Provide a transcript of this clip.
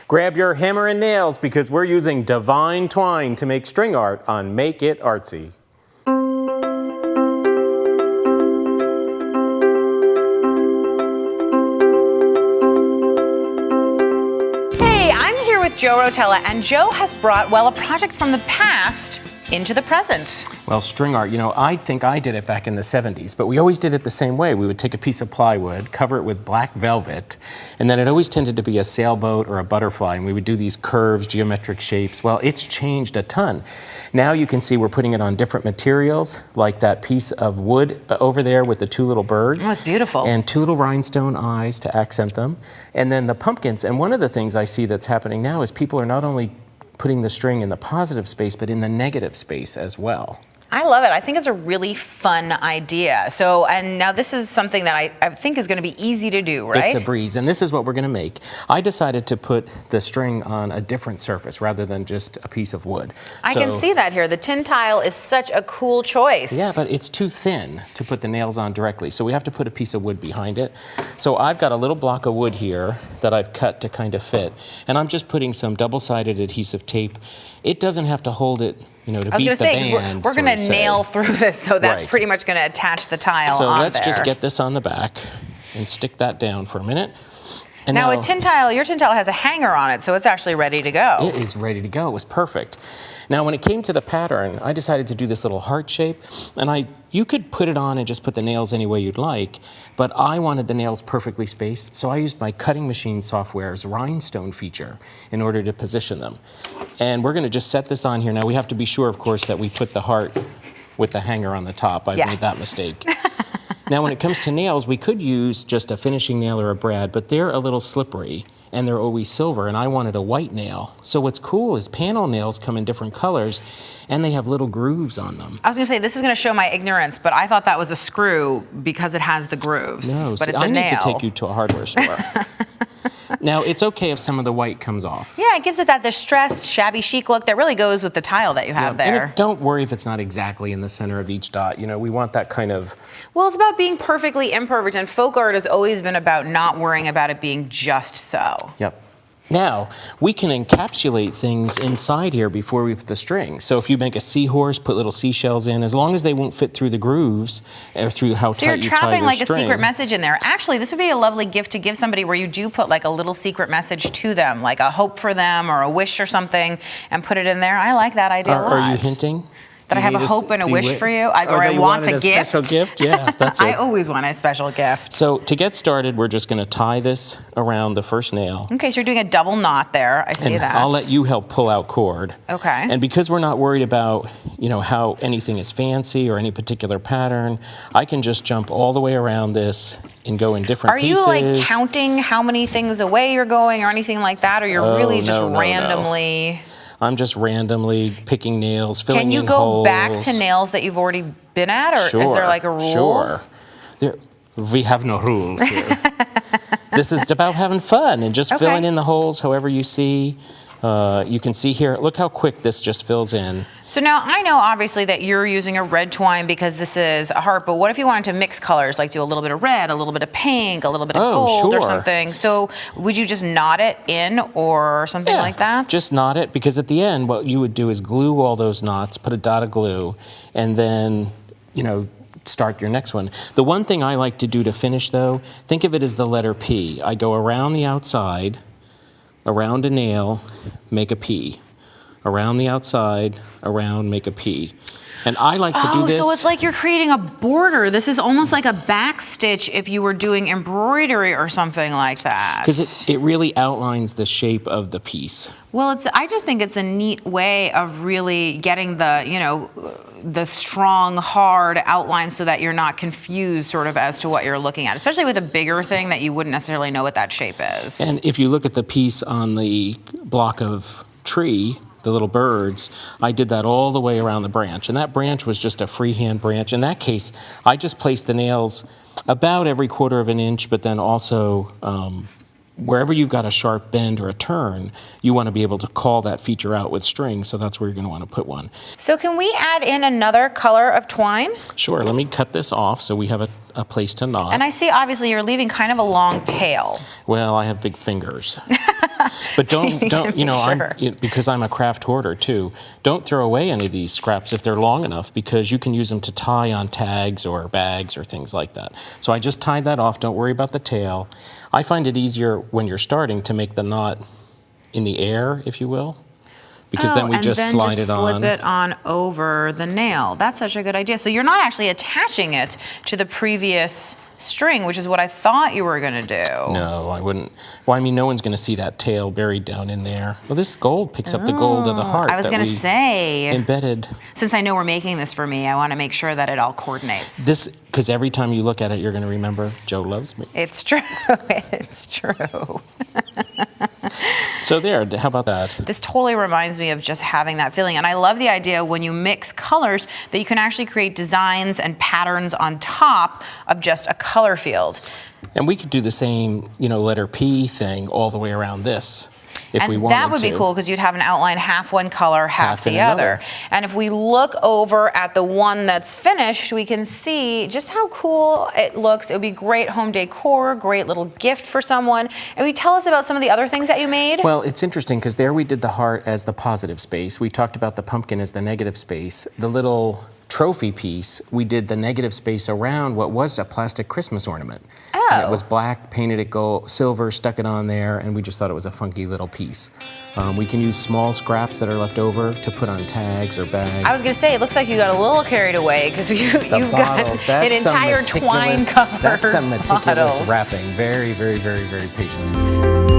Grab your hammer and nails because we're using divine twine to make string art on Make It Artsy. Hey, I'm here with Joe Rotella, and Joe has brought, well, a project from the past into the present. Well, string art, you know, I think I did it back in the 70s, but we always did it the same way. We would take a piece of plywood, cover it with black velvet, and then it always tended to be a sailboat or a butterfly, and we would do these curves, geometric shapes. Well, it's changed a ton. Now you can see we're putting it on different materials, like that piece of wood over there with the two little birds. Oh, it's beautiful. And two little rhinestone eyes to accent them. And then the pumpkins. And one of the things I see that's happening now is people are not only putting the string in the positive space, but in the negative space as well. I love it. I think it's a really fun idea. So, and now this is something that I think is going to be easy to do, right? It's a breeze, and this is what we're going to make. I decided to put the string on a different surface rather than just a piece of wood. I can see that here. The tin tile is such a cool choice. Yeah, but it's too thin to put the nails on directly, so we have to put a piece of wood behind it. So I've got a little block of wood here that I've cut to kind of fit, and I'm just putting some double-sided adhesive tape. It doesn't have to hold it, you know, to beat the band. We're going to nail through this, so that's pretty much going to attach the tile on there. So let's just get this on the back and stick that down for a minute. And now a tin tile, your tin tile has a hanger on it, so it's actually ready to go. It is ready to go. It was perfect. Now, when it came to the pattern, I decided to do this little heart shape, and you could put it on and just put the nails any way you'd like, but I wanted the nails perfectly spaced, so I used my cutting machine software's rhinestone feature in order to position them. And we're going to just set this on here. Now, we have to be sure, of course, that we put the heart with the hanger on the top. I've made that mistake. Now, when it comes to nails, we could use just a finishing nail or a brad, but they're a little slippery, and they're always silver, and I wanted a white nail. So what's cool is panel nails come in different colors, and they have little grooves on them. I was going to say, this is going to show my ignorance, but I thought that was a screw because it has the grooves. No, but it's I a nail. need to take you to a hardware store. Now, it's okay if some of the white comes off. Yeah, it gives it that distressed, shabby chic look that really goes with the tile that you have there. And don't worry if it's not exactly in the center of each dot. You know, we want that kind of... Well, it's about being perfectly imperfect, and folk art has always been about not worrying about it being just so. Yep. Now, we can encapsulate things inside here before we put the string. So if you make a seahorse, put little seashells in, as long as they won't fit through the grooves or through how tight you tie your string. So you're trapping like a secret message in there. Actually, this would be a lovely gift to give somebody where you do put like a little secret message to them, like a hope for them or a wish or something, and put it in there. I like that idea a lot. Are you hinting? That I have a hope and a wish for you, or I want a gift. Special gift? Yeah, that's it. I always want a special gift. So to get started, we're just going to tie this around the first nail. Okay, so you're doing a double knot there. I see that. I'll let you help pull out cord. Okay. And because we're not worried about, you know, how anything is fancy or any particular pattern, I can just jump all the way around this and go in different pieces. Are you like counting how many things away you're going or anything like that, or you're really just randomly? No. I'm just randomly picking nails, filling in holes. Can you go back to nails that you've already been at, or is there like a rule? Sure. We have no rules here. This is about having fun and just filling in the holes however you see. You can see here, look how quick this just fills in. So now I know obviously that you're using a red twine because this is a heart, but what if you wanted to mix colors, like do a little bit of red, a little bit of pink, a little bit of gold or something? So would you just knot it in or something like that? Just knot it, because at the end what you would do is glue all those knots, put a dot of glue, and then, you know, start your next one. The one thing I like to do to finish though, think of it as the letter P. I go around the outside, around a nail, make a P. Around the outside, around, make a P. And I like to do this. So it's like you're creating a border. This is almost like a back stitch if you were doing embroidery or something like that. Because it really outlines the shape of the piece. Well, I just think it's a neat way of really getting the, you know, the strong, hard outline so that you're not confused sort of as to what you're looking at, especially with a bigger thing that you wouldn't necessarily know what that shape is. And if you look at the piece on the block of tree, the little birds, I did that all the way around the branch. And that branch was just a freehand branch. In that case, I just placed the nails about every 1/4 inch, but then also wherever you've got a sharp bend or a turn, you want to be able to call that feature out with string, so that's where you're going to want to put one. So can we add in another color of twine? Sure, let me cut this off so we have a place to knot. And I see, obviously, you're leaving kind of a long tail. Well, I have big fingers. But So you need to don't, you know, make sure. because I'm a craft hoarder too, don't throw away any of these scraps if they're long enough, because you can use them to tie on tags or bags or things like that. So I just tied that off. Don't worry about the tail. I find it easier when you're starting to make the knot in the air, if you will, because then we just slide it on. slip it on over the nail. That's such a good idea. So you're not actually attaching it to the previous string, which is what I thought you were going to do. No, I wouldn't. Well, I mean, no one's going to see that tail buried down in there. Well, this gold picks up the gold of the heart. I was going to say, embedded. Since I know we're making this for me, I want to make sure that it all coordinates. This, because every time you look at it, you're going to remember Joe loves me. It's true. It's true. So there, how about that? This totally reminds me of just having that feeling. And I love the idea when you mix colors that you can actually create designs and patterns on top of just a color field. And we could do the same, you know, letter P thing all the way around this if we wanted to. That would be cool because you'd have an outline half one color, half the other. And if we look over at the one that's finished, we can see just how cool it looks. It would be great home decor, great little gift for someone. And will you tell us about some of the other things that you made? Well, it's interesting because there we did the heart as the positive space. We talked about the pumpkin as the negative space. The little trophy piece, we did the negative space around what was a plastic Christmas ornament. Oh. And it was black, painted it gold, silver, stuck it on there, and we just thought it was a funky little piece. We can use small scraps that are left over to put on tags or bags. I was going to say, it looks like you got a little carried away because you've got an entire twine cover. That's some meticulous bottles. wrapping. Very, very, very, very patient.